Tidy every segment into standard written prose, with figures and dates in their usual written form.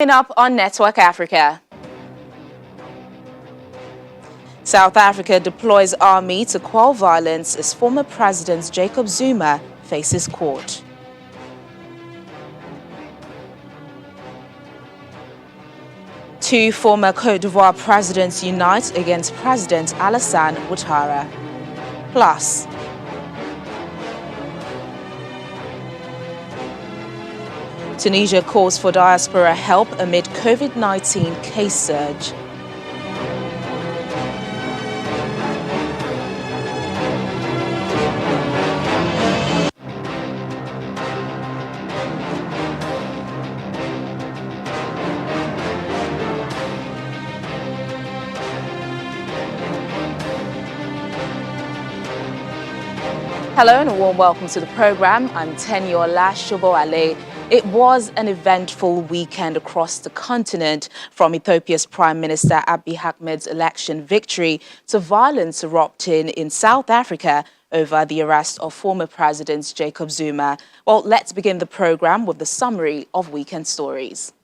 Coming up on Network Africa. South Africa deploys army to quell violence as former President Jacob Zuma faces court. Two former Cote d'Ivoire presidents unite against President Alassane Ouattara. Plus, Tunisia calls for diaspora help amid COVID-19 case surge. Hello and a warm welcome to the program. I'm Tenyola Shoboale. It was an eventful weekend across the continent, from Ethiopia's Prime Minister Abiy Ahmed's election victory to violence erupting in South Africa over the arrest of former President Jacob Zuma. Well, let's begin the program with the summary of weekend stories.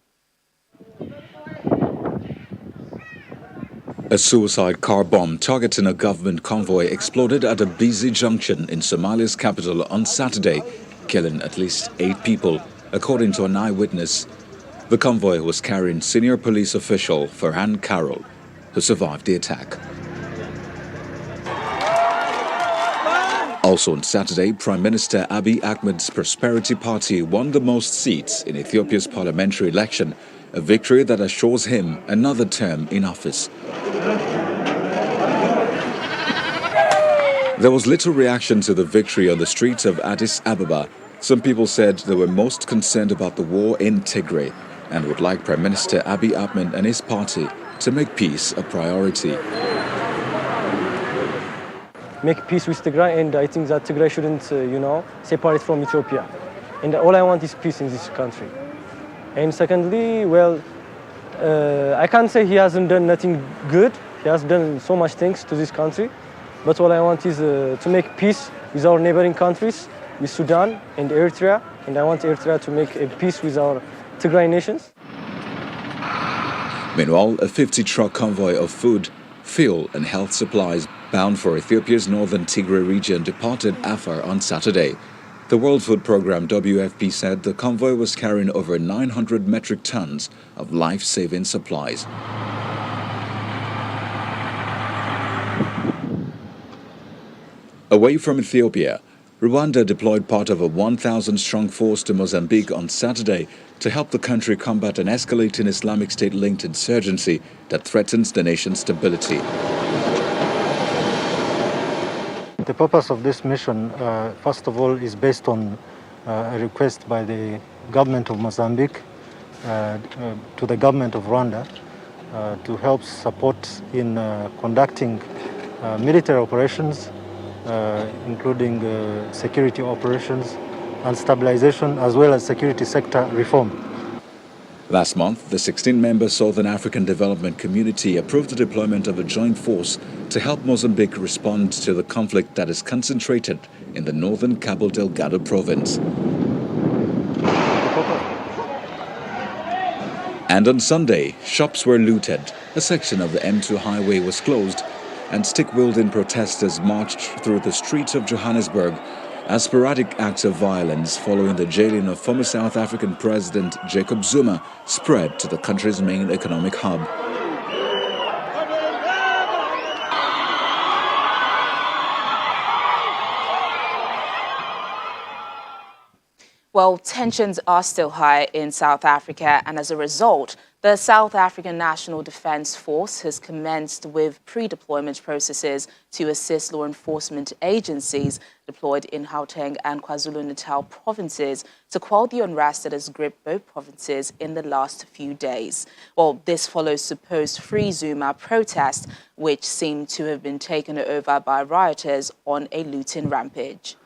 A suicide car bomb targeting a government convoy exploded at a busy junction in Somalia's capital on Saturday, killing at least 8 people, according to an eyewitness. The convoy was carrying senior police official Farhan Carroll, who survived the attack. Also on Saturday, Prime Minister Abiy Ahmed's Prosperity Party won the most seats in Ethiopia's parliamentary election, a victory that assures him another term in office. There was little reaction to the victory on the streets of Addis Ababa. Some people said they were most concerned about the war in Tigray and would like Prime Minister Abiy Ahmed and his party to make peace a priority. Make peace with Tigray, and I think that Tigray shouldn't, separate from Ethiopia. And all I want is peace in this country. And secondly, I can't say he hasn't done nothing good. He has done so much things to this country. But all I want is to make peace with our neighboring countries, with Sudan and Eritrea. And I want Eritrea to make a peace with our Tigray nations. Meanwhile, a 50-truck convoy of food, fuel and health supplies bound for Ethiopia's northern Tigray region departed Afar on Saturday. The World Food Programme WFP said the convoy was carrying over 900 metric tons of life-saving supplies. Away from Ethiopia, Rwanda deployed part of a 1,000-strong force to Mozambique on Saturday to help the country combat an escalating Islamic State-linked insurgency that threatens the nation's stability. The purpose of this mission, first of all, is based on a request by the government of Mozambique to the government of Rwanda to help support in conducting military operations, including security operations and stabilization, as well as security sector reform. Last month, the 16-member Southern African Development Community approved the deployment of a joint force to help Mozambique respond to the conflict that is concentrated in the northern Cabo Delgado province. And on Sunday, shops were looted, a section of the M2 highway was closed, and stick-wielding protesters marched through the streets of Johannesburg as sporadic acts of violence following the jailing of former South African President Jacob Zuma spread to the country's main economic hub. Well, tensions are still high in South Africa, and as a result, the South African National Defence Force has commenced with pre-deployment processes to assist law enforcement agencies deployed in Gauteng and KwaZulu-Natal provinces to quell the unrest that has gripped both provinces in the last few days. Well, this follows supposed Free Zuma protests, which seem to have been taken over by rioters on a looting rampage.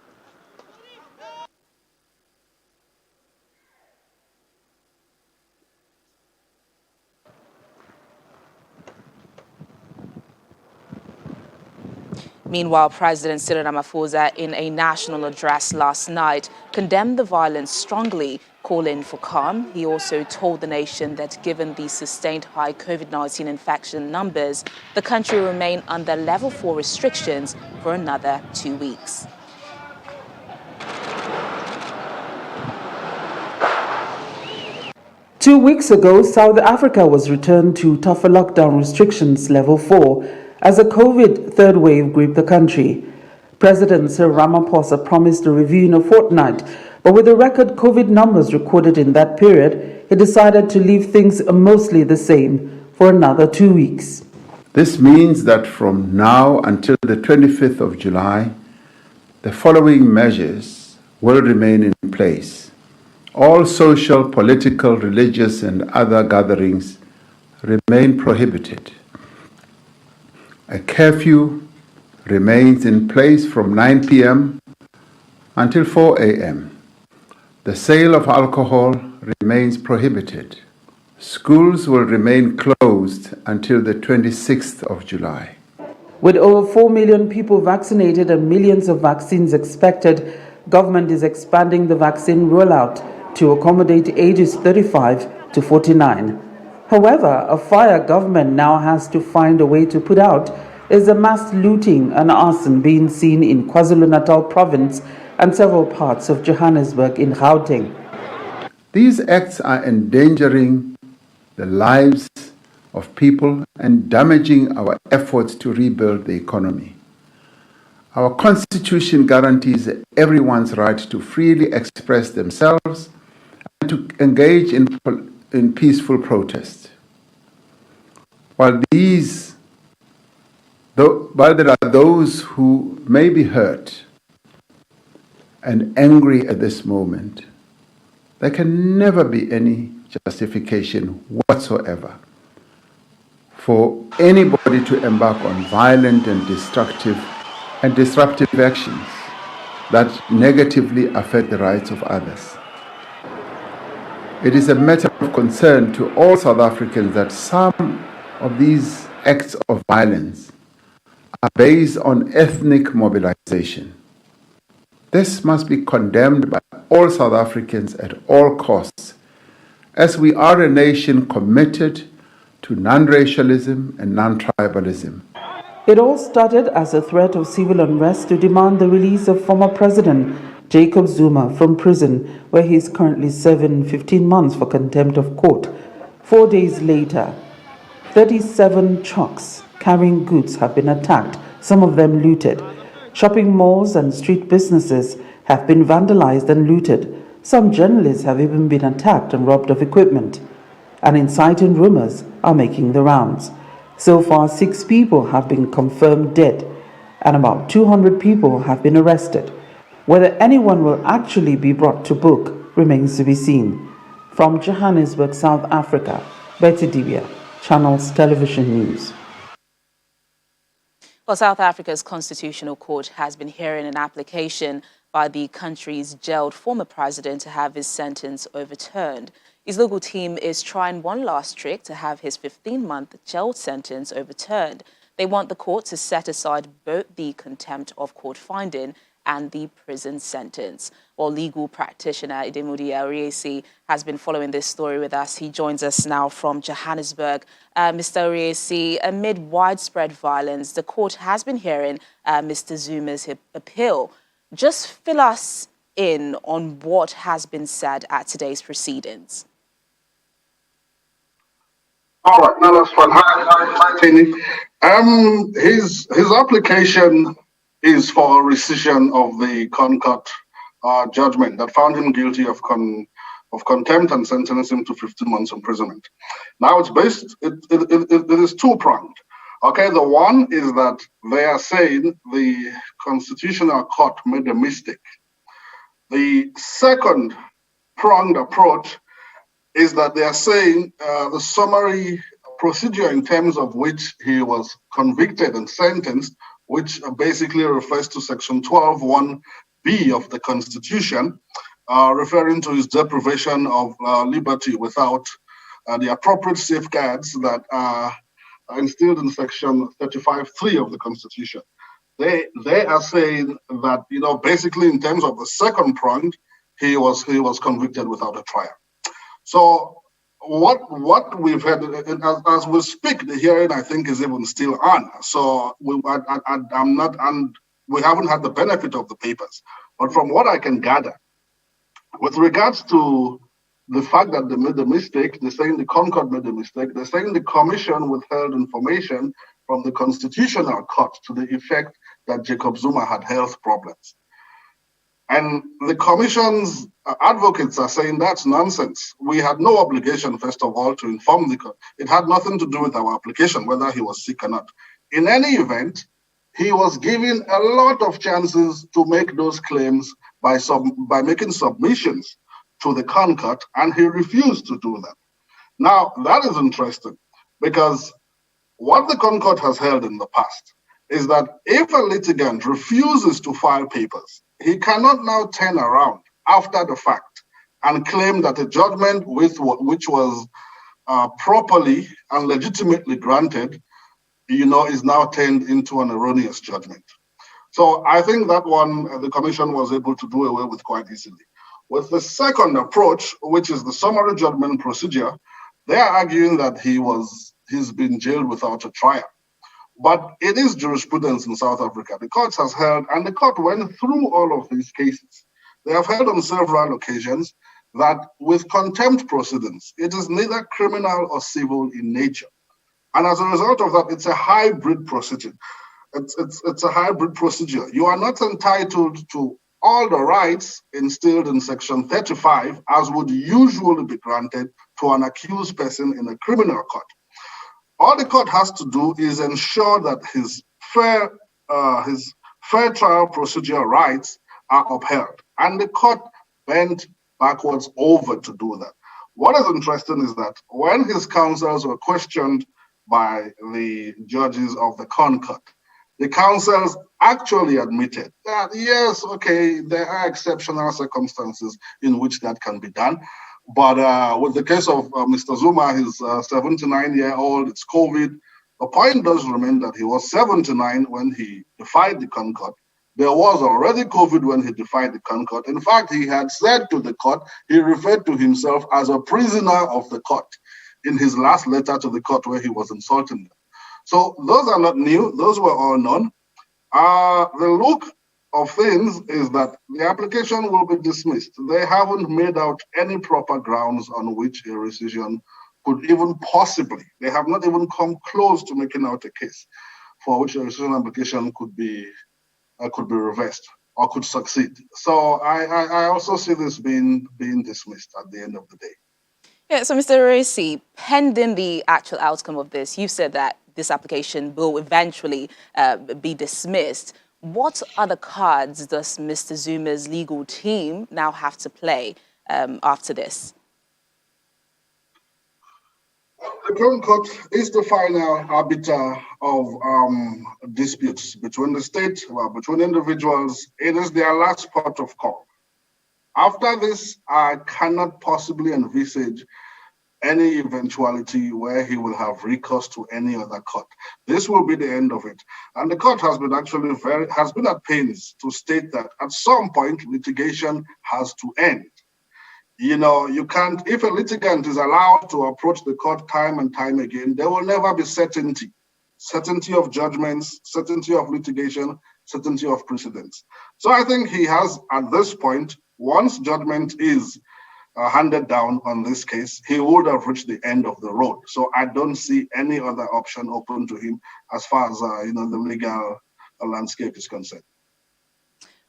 Meanwhile, President Cyril Ramaphosa, in a national address last night, condemned the violence strongly, calling for calm. He also told the nation that given the sustained high COVID-19 infection numbers, the country will remain under level 4 restrictions for another 2 weeks. Two weeks ago, South Africa was returned to tougher lockdown restrictions level 4 as a COVID third wave gripped the country. President Cyril Ramaphosa promised a review in a fortnight, but with the record COVID numbers recorded in that period, he decided to leave things mostly the same for another 2 weeks. This means that from now until the 25th of July, the following measures will remain in place. All social, political, religious, and other gatherings remain prohibited. A curfew remains in place from 9 p.m. until 4 a.m. The sale of alcohol remains prohibited. Schools will remain closed until the 26th of July. With over 4 million people vaccinated and millions of vaccines expected, government is expanding the vaccine rollout to accommodate ages 35 to 49. However, a fire government now has to find a way to put out is the mass looting and arson being seen in KwaZulu-Natal province and several parts of Johannesburg in Gauteng. These acts are endangering the lives of people and damaging our efforts to rebuild the economy. Our Constitution guarantees everyone's right to freely express themselves and to engage in peaceful protest. While there are those who may be hurt and angry at this moment, there can never be any justification whatsoever for anybody to embark on violent and disruptive actions that negatively affect the rights of others. It is a matter of concern to all South Africans that some of these acts of violence are based on ethnic mobilization. This must be condemned by all South Africans at all costs, as we are a nation committed to non-racialism and non-tribalism. It all started as a threat of civil unrest to demand the release of former President Jacob Zuma from prison, where he is currently serving 15 months for contempt of court. 4 days later, 37 trucks carrying goods have been attacked, some of them looted. Shopping malls and street businesses have been vandalized and looted. Some journalists have even been attacked and robbed of equipment. And inciting rumors are making the rounds. So far, 6 people have been confirmed dead, and about 200 people have been arrested. Whether anyone will actually be brought to book remains to be seen. From Johannesburg, South Africa, Betty Dibia, Channels Television News. Well, South Africa's Constitutional Court has been hearing an application by the country's jailed former president to have his sentence overturned. His legal team is trying one last trick to have his 15-month jail sentence overturned. They want the court to set aside both the contempt of court finding and the prison sentence. Well, legal practitioner Idemudi Ariesi has been following this story with us. He joins us now from Johannesburg. Mr. Ariesi, amid widespread violence, the court has been hearing Mr. Zuma's appeal. Just fill us in on what has been said at today's proceedings. All right, now that's fine. Hi, Tini. His application is for a rescission of the Concord judgment that found him guilty of contempt and sentenced him to 15 months imprisonment. Now it's it is two-pronged. Okay, the one is that they are saying the Constitutional Court made a mistake. The second pronged approach is that they are saying the summary procedure in terms of which he was convicted and sentenced, which basically refers to Section 12(1)(b) of the Constitution, referring to his deprivation of liberty without the appropriate safeguards that are instilled in Section 35(3) of the Constitution. They are saying that, basically in terms of the second prong, he was convicted without a trial. So what we've had, as we speak, the hearing I think is even still on. So I'm not, and we haven't had the benefit of the papers. But from what I can gather, with regards to the fact that they made the mistake, they're saying the Concord made the mistake, they're saying the commission withheld information from the Constitutional Court to the effect that Jacob Zuma had health problems. And the commission's advocates are saying that's nonsense. We had no obligation, first of all, to inform the court. It had nothing to do with our application, whether he was sick or not. In any event, he was given a lot of chances to make those claims by making submissions to the Concord, and he refused to do that. Now, that is interesting, because what the Concord has held in the past is that if a litigant refuses to file papers, he cannot now turn around after the fact and claim that a judgment which was properly and legitimately granted, is now turned into an erroneous judgment. So I think that one, the commission was able to do away with quite easily. With the second approach, which is the summary judgment procedure, they are arguing that he's been jailed without a trial. But it is jurisprudence in South Africa. The court has held, and the court went through all of these cases. They have held on several occasions that with contempt proceedings, it is neither criminal or civil in nature. And as a result of that, it's a hybrid procedure. It's a hybrid procedure. You are not entitled to all the rights instilled in Section 35 as would usually be granted to an accused person in a criminal court. All the court has to do is ensure that his fair trial procedure rights are upheld. And the court bent backwards over to do that. What is interesting is that when his counsels were questioned by the judges of the Concord, the counsels actually admitted that, yes, okay, there are exceptional circumstances in which that can be done. But with the case of Mr. Zuma, he's 79-year-old, it's COVID. The point does remain that he was 79 when he defied the Concord. There was already COVID when he defied the Concord. In fact, he had said to the court, he referred to himself as a prisoner of the court in his last letter to the court where he was insulting them. So those are not new. Those were all known. The look of things is that the application will be dismissed. They haven't made out any proper grounds on which a rescission could even possibly, they have not even come close to making out a case for which a rescission application could be reversed or could succeed. So I also see this being dismissed at the end of the day. Yeah, so Mr. Resi, pending the actual outcome of this, you said that this application will eventually be dismissed. What other cards does Mr. Zuma's legal team now have to play after this? The Crown Court is the final arbiter of disputes between the state, between individuals. It is their last port of call. After this, I cannot possibly envisage any eventuality where he will have recourse to any other court. This will be the end of it. And the court has been at pains to state that at some point litigation has to end. You can't, if a litigant is allowed to approach the court time and time again, there will never be certainty of judgments, certainty of litigation, certainty of precedents. So I think he has, at this point, once judgment is handed down on this case, he would have reached the end of the road. So I don't see any other option open to him as far as the legal landscape is concerned.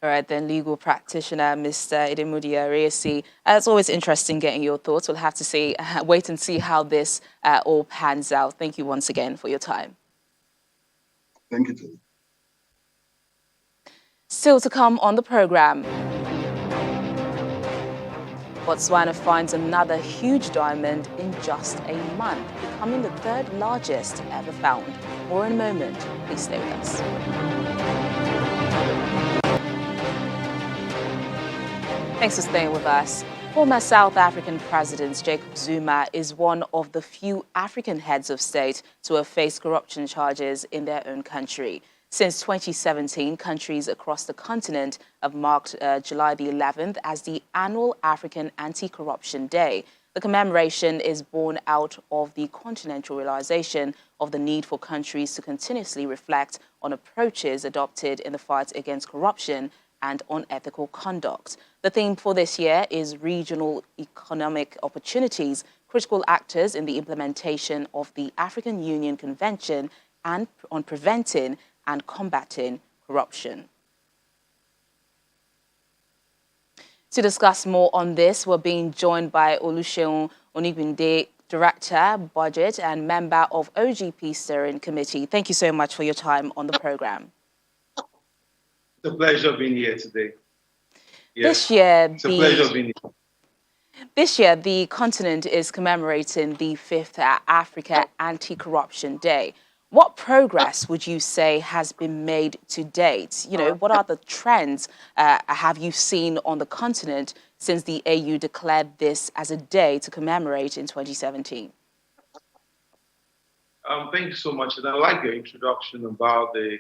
All right, then, legal practitioner, Mr. Idemudi Resi. It's always interesting getting your thoughts. We'll have to wait and see how this all pans out. Thank you once again for your time. Thank you, Tilly. Still to come on the program. Botswana finds another huge diamond in just a month, becoming the third largest ever found. More in a moment. Please stay with us. Thanks for staying with us. Former South African President Jacob Zuma is one of the few African heads of state to have faced corruption charges in their own country. Since 2017, countries across the continent have marked July the 11th as the annual African Anti-Corruption Day. The commemoration is born out of the continental realization of the need for countries to continuously reflect on approaches adopted in the fight against corruption and unethical conduct. The theme for this year is regional economic opportunities, critical actors in the implementation of the African Union Convention and on preventing and combating corruption. To discuss more on this, we're being joined by Oluseun Onigbinde, Director, Budget and member of OGP Steering Committee. Thank you so much for your time on the program. It's a pleasure being here today. This year, it's a pleasure being here. This year, the continent is commemorating the 5th Africa Anti-Corruption Day. What progress would you say has been made to date? What are the trends have you seen on the continent since the AU declared this as a day to commemorate in 2017? Thank you so much. And I like your introduction about the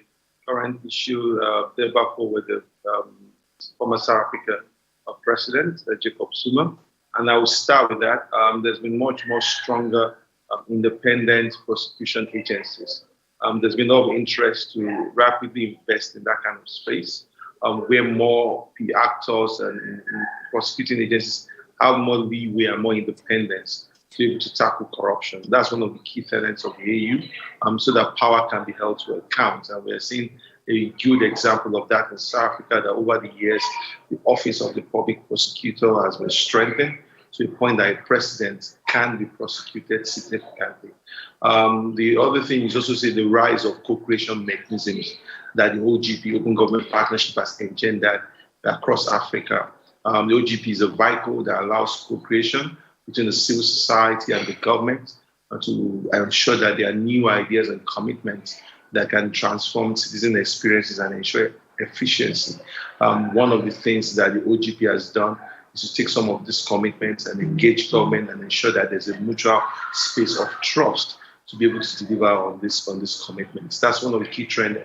current issue, debacle with the former South Africa President, Jacob Zuma. And I will start with that. There's been much more stronger independent prosecution agencies. There's been a lot of interest to rapidly invest in that kind of space, where more the actors and prosecuting agencies have more leeway and more independence to be able to tackle corruption. That's one of the key tenets of the AU, so that power can be held to account. And we're seeing a good example of that in South Africa, that over the years, the office of the public prosecutor has been strengthened to a point that a president can be prosecuted significantly. The other thing is also the rise of co-creation mechanisms that the OGP, Open Government Partnership, has engendered across Africa. The OGP is a vehicle that allows co-creation between the civil society and the government to ensure that there are new ideas and commitments that can transform citizen experiences and ensure efficiency. One of the things that the OGP has done is to take some of these commitments and engage government and ensure that there's a mutual space of trust to be able to deliver on these commitments. That's one of the key trends.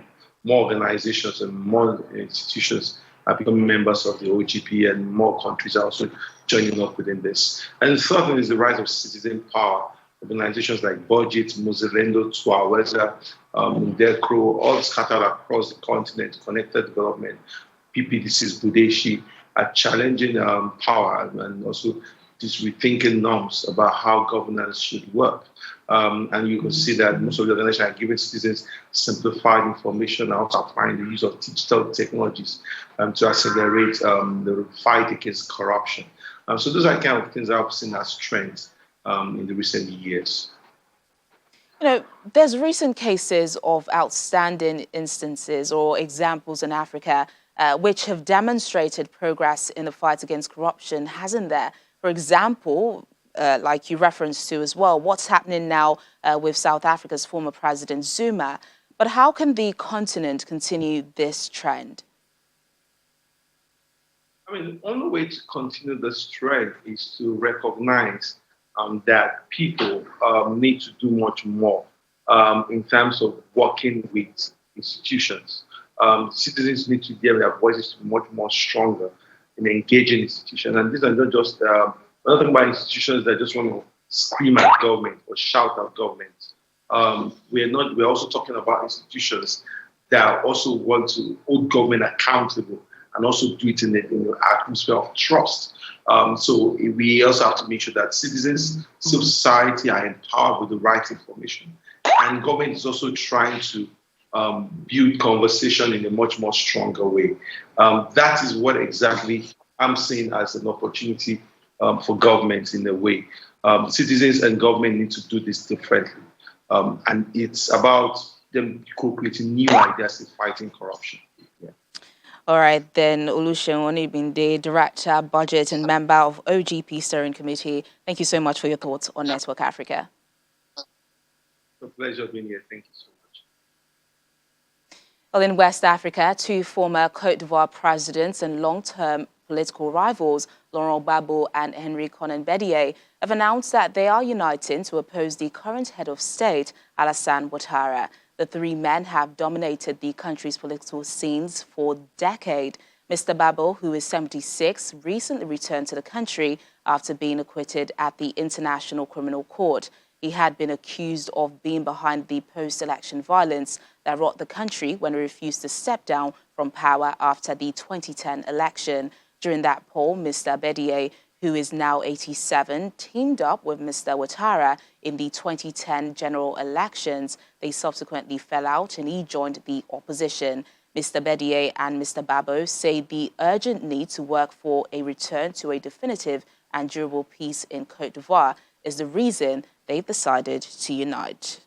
More organizations and more institutions are becoming members of the OGP, and more countries are also joining up within this. And the third thing is the rise of citizen power. Organizations like Budget, Mozambique, Twaweza, Decro, all scattered across the continent, Connected Development, PPDCs, Budeshi, are challenging power and also just rethinking norms about how governance should work. And you can see that most of the organizations are giving citizens simplified information and also applying the use of digital technologies to accelerate the fight against corruption. So those are kind of things I've seen as trends in the recent years. There's recent cases of outstanding instances or examples in Africa which have demonstrated progress in the fight against corruption, hasn't there? For example, like you referenced to as well, what's happening now with South Africa's former president Zuma. But how can the continent continue this trend? The only way to continue this trend is to recognize that people need to do much more in terms of working with institutions. Citizens need to hear their voices to be much more stronger in engaging institutions. And these are not just, we're not talking about institutions that just want to scream at government or shout at government. We're also talking about institutions that also want to hold government accountable and also do it in an atmosphere of trust. So we also have to make sure that citizens, civil society are empowered with the right information. And government is also trying to build conversation in a much more stronger way. That is what exactly I'm seeing as an opportunity for government in a way. Citizens and government need to do this differently. And it's about them co-creating new ideas in fighting corruption. Yeah. All right, then, Oluseun Onigbinde, Director, Budget and member of OGP Steering Committee. Thank you so much for your thoughts on Network Africa. It's a pleasure being here. Thank you so much. Well, in West Africa, two former Cote d'Ivoire presidents and long-term political rivals, Laurent Gbagbo and Henry Konan Bedie, have announced that they are uniting to oppose the current head of state, Alassane Ouattara. The three men have dominated the country's political scenes for decades. Mr. Babo, who is 76, recently returned to the country after being acquitted at the International Criminal Court. He had been accused of being behind the post-election violence that rocked the country when he refused to step down from power after the 2010 election. During that poll, Mr. Bediye, who is now 87, teamed up with Mr. Ouattara in the 2010 general elections. They subsequently fell out and he joined the opposition. Mr. Bediye and Mr. Babo say the urgent need to work for a return to a definitive and durable peace in Cote d'Ivoire is the reason they've decided to unite.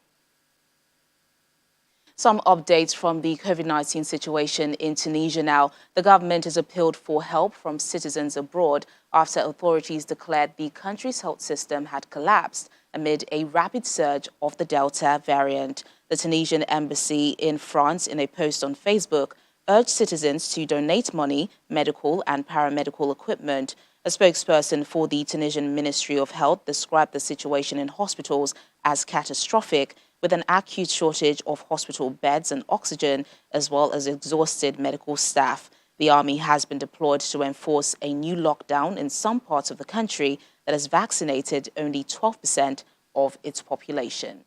Some updates from the COVID-19 situation in Tunisia now. The government has appealed for help from citizens abroad after authorities declared the country's health system had collapsed amid a rapid surge of the Delta variant. The Tunisian embassy in France, in a post on Facebook, urged citizens to donate money, medical and paramedical equipment. A spokesperson for the Tunisian Ministry of Health described the situation in hospitals as catastrophic, with an acute shortage of hospital beds and oxygen, as well as exhausted medical staff. The army has been deployed to enforce a new lockdown in some parts of the country that has vaccinated only 12% of its population.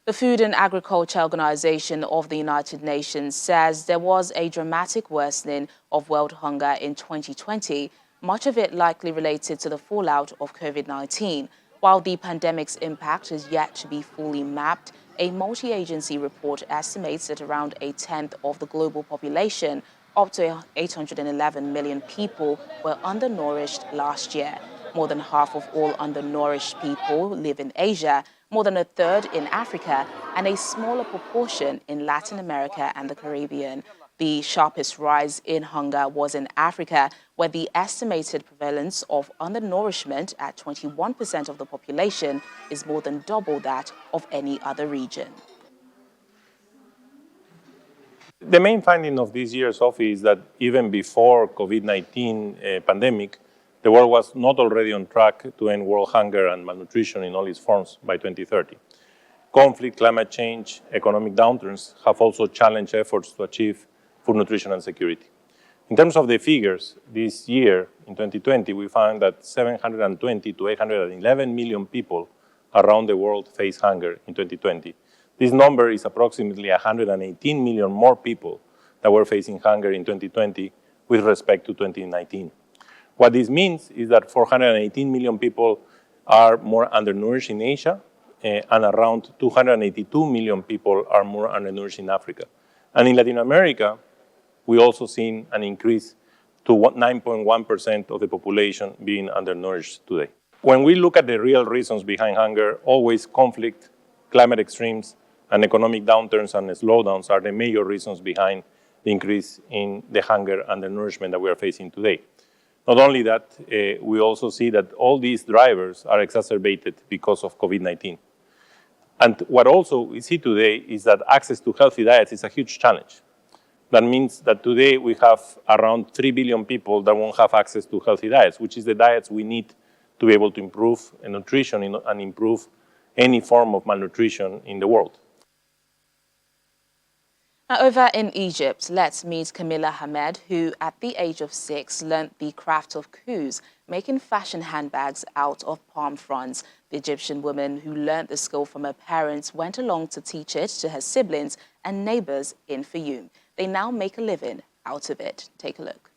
The Food and Agriculture Organization of the United Nations says there was a dramatic worsening of world hunger in 2020, much of it likely related to the fallout of COVID-19. While the pandemic's impact is yet to be fully mapped, a multi-agency report estimates that around a tenth of the global population, up to 811 million people, were undernourished last year. More than half of all undernourished people live in Asia, more than a third in Africa, and a smaller proportion in Latin America and the Caribbean. The sharpest rise in hunger was in Africa, where the estimated prevalence of undernourishment at 21% of the population is more than double that of any other region. The main finding of this year, Sophie, is that even before COVID-19 pandemic, the world was not already on track to end world hunger and malnutrition in all its forms by 2030. Conflict, climate change, economic downturns have also challenged efforts to achieve food, nutrition, and security. In terms of the figures, this year, in 2020, we found that 720 to 811 million people around the world face hunger in 2020. This number is approximately 118 million more people that were facing hunger in 2020 with respect to 2019. What this means is that 418 million people are more undernourished in Asia, and around 282 million people are more undernourished in Africa. And in Latin America, we also seen an increase to 9.1% of the population being undernourished today. When we look at the real reasons behind hunger, always conflict, climate extremes, and economic downturns and slowdowns are the major reasons behind the increase in the hunger and the nourishment that we are facing today. Not only that, we also see that all these drivers are exacerbated because of COVID-19. And what also we see today is that access to healthy diets is a huge challenge. That means that today we have around 3 billion people that won't have access to healthy diets, which is the diets we need to be able to improve nutrition and improve any form of malnutrition in the world. Now, over in Egypt, let's meet Camilla Hamed, who at the age of 6 learnt the craft of coups, making fashion handbags out of palm fronds. The Egyptian woman who learnt the skill from her parents went along to teach it to her siblings and neighbors in Fayoum. They now make a living out of it. Take a look.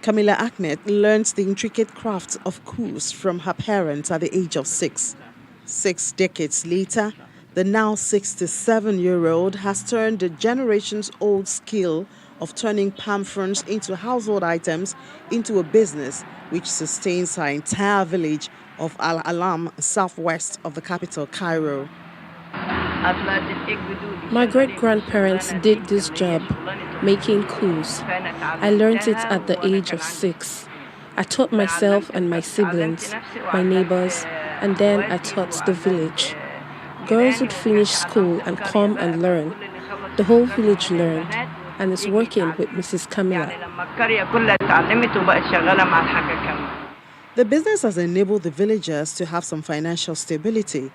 Camilla Ahmed learned the intricate craft of coups from her parents at the age of 6. 6 decades later, the now 67-year-old has turned the generations-old skill of turning palm fronds into household items into a business which sustains her entire village of Al Alam, southwest of the capital, Cairo. My great-grandparents did this job, making coups. I learned it at the age of 6. I taught myself and my siblings, my neighbors, and then I taught the village. Girls would finish school and come and learn. The whole village learned and is working with Mrs. Camilla. The business has enabled the villagers to have some financial stability.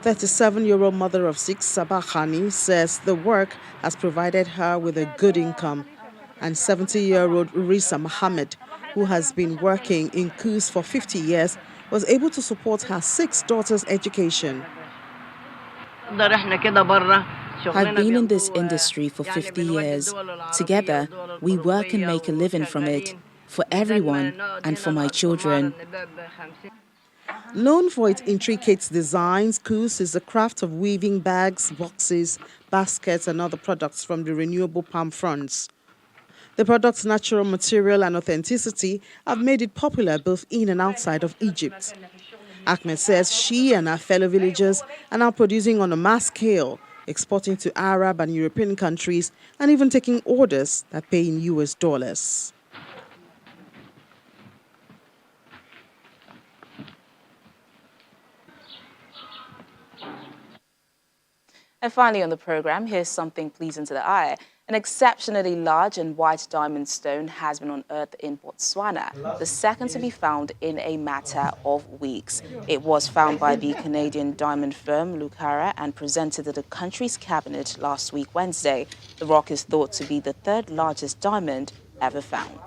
37-year-old mother of 6, Sabah Khani, says the work has provided her with a good income. And 70-year-old Urisa Mohammed, who has been working in Coos for 50 years, was able to support her 6 daughters' education. I've been in this industry for 50 years. Together, we work and make a living from it, for everyone and for my children. Known for its intricate designs, Coos is the craft of weaving bags, boxes, baskets and other products from the renewable palm fronds. The product's natural material and authenticity have made it popular both in and outside of Egypt. Ahmed says she and her fellow villagers are now producing on a mass scale, exporting to Arab and European countries, and even taking orders that pay in US dollars. And finally on the program, here's something pleasing to the eye. An exceptionally large and white diamond stone has been unearthed in Botswana, the second to be found in a matter of weeks. It was found by the Canadian diamond firm Lucara and presented to the country's cabinet last week, Wednesday. The rock is thought to be the 3rd largest diamond ever found.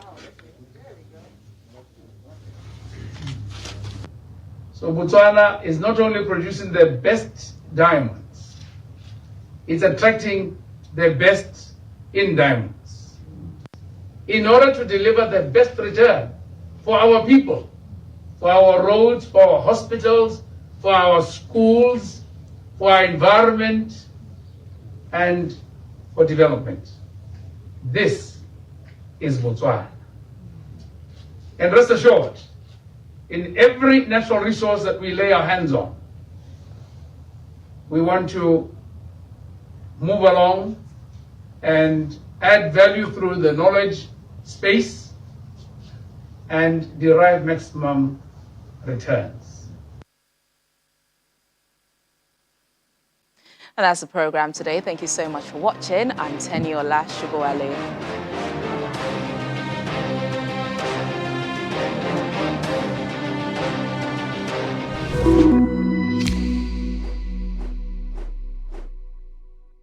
So Botswana is not only producing the best diamonds, it's attracting the best in diamonds in order to deliver the best return for our people, for our roads, for our hospitals, for our schools, for our environment, and for development. This is Botswana. And rest assured, in every natural resource that we lay our hands on, we want to move along and add value through the knowledge space and derive maximum returns. And that's the program today. Thank you so much for watching. I'm Teniola Shugoale.